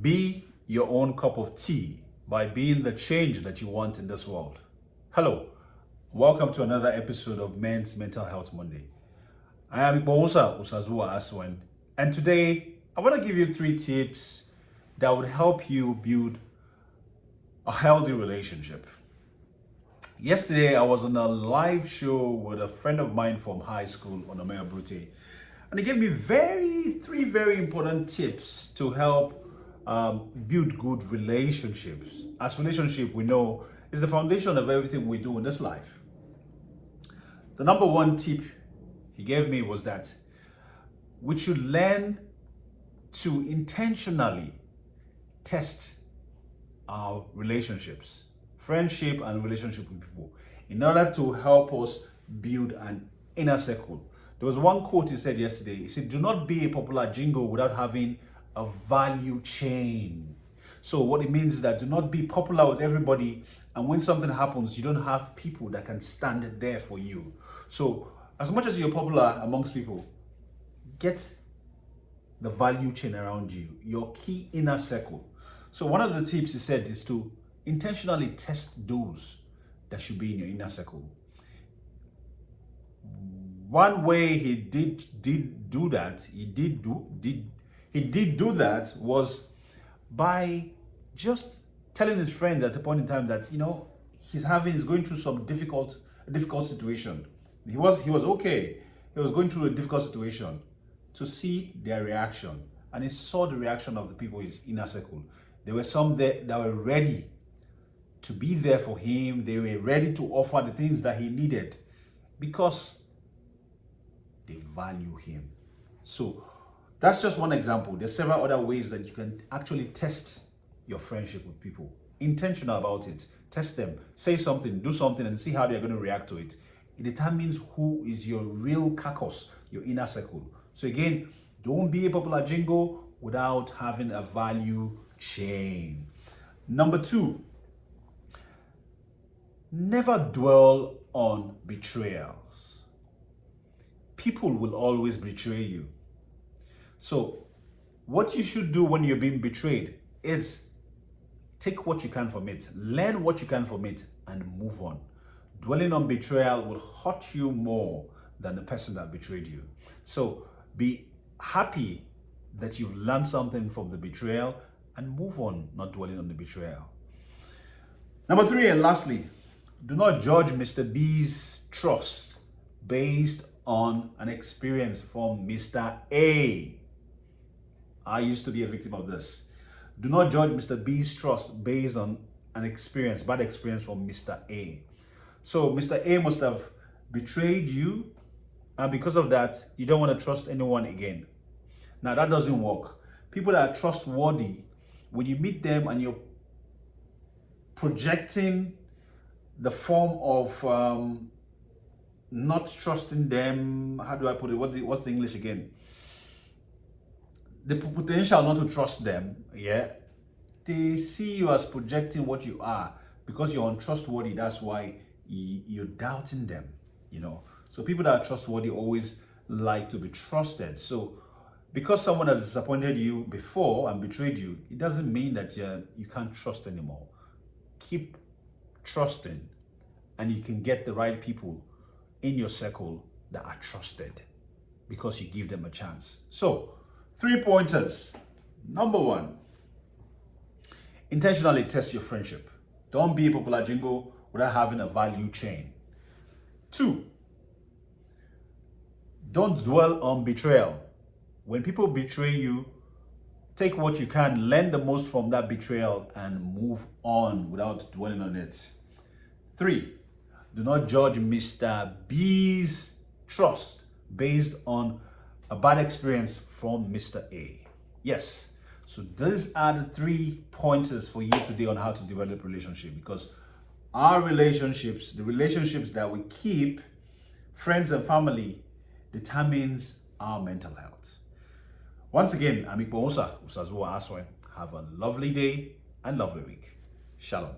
Be your own cup of tea by being the change that you want in this world. Hello, welcome to another episode of Men's Mental Health Monday. I am Ibosa Usazua Aswen, and today I want to give you 3 tips that would help you build a healthy relationship. Yesterday, I was on a live show with a friend of mine from high school, Onome, and he gave me 3 very important tips to help build good relationships. As relationship, we know, is the foundation of everything we do in this life. The number 1 tip he gave me was that we should learn to intentionally test our relationships, friendship and relationship with people, in order to help us build an inner circle. There was one quote he said yesterday. He said, "Do not be a popular jingle without having a value chain." So what it means is that do not be popular with everybody, and when something happens, you don't have people that can stand there for you. So as much as you're popular amongst people, get the value chain around you, your key inner circle. So one of the tips he said is to intentionally test those that should be in your inner circle. One way he did do that was by just telling his friend at the point in time that he's going through some difficult situation. He was okay. He was going through a difficult situation, to see their reaction, and he saw the reaction of the people in his inner circle. There were some there that were ready to be there for him. They were ready to offer the things that he needed because they value him. So that's just one example. There's several other ways that you can actually test your friendship with people. Intentional about it. Test them. Say something, do something, and see how they're going to react to it. It determines who is your real carcass, your inner circle. So again, don't be a popular jingle without having a value chain. Number 2, never dwell on betrayals. People will always betray you. So what you should do when you're being betrayed is take what you can from it, learn what you can from it, and move on. Dwelling on betrayal will hurt you more than the person that betrayed you. So be happy that you've learned something from the betrayal and move on, not dwelling on the betrayal. Number 3, and lastly, do not judge Mr. B's trust based on an experience from Mr. A. I used to be a victim of this. Do not judge Mr. B's trust based on an experience, bad experience from Mr. A. So Mr. A must have betrayed you, and because of that, you don't want to trust anyone again. Now that doesn't work. People that are trustworthy, when you meet them and you're projecting the form of not trusting them, how do I put it? What's the English again? The potential not to trust them, yeah. They see you as projecting what you are because you're untrustworthy. That's why you're doubting them, So people that are trustworthy always like to be trusted. So because someone has disappointed you before and betrayed you, it doesn't mean that you can't trust anymore. Keep trusting, and you can get the right people in your circle that are trusted because you give them a chance. So 3 pointers. Number 1, intentionally test your friendship. Don't be a popular jingle without having a value chain. 2, don't dwell on betrayal. When people betray you, take what you can, learn the most from that betrayal, and move on without dwelling on it. 3, do not judge Mr. B's trust based on a bad experience from Mr. A. Yes, so these are the 3 pointers for you today on how to develop relationship, because our relationships, the relationships that we keep, friends and family, determines our mental health. Once again, I'm Ibosa Usazua Aswen. Have a lovely day and lovely week. Shalom.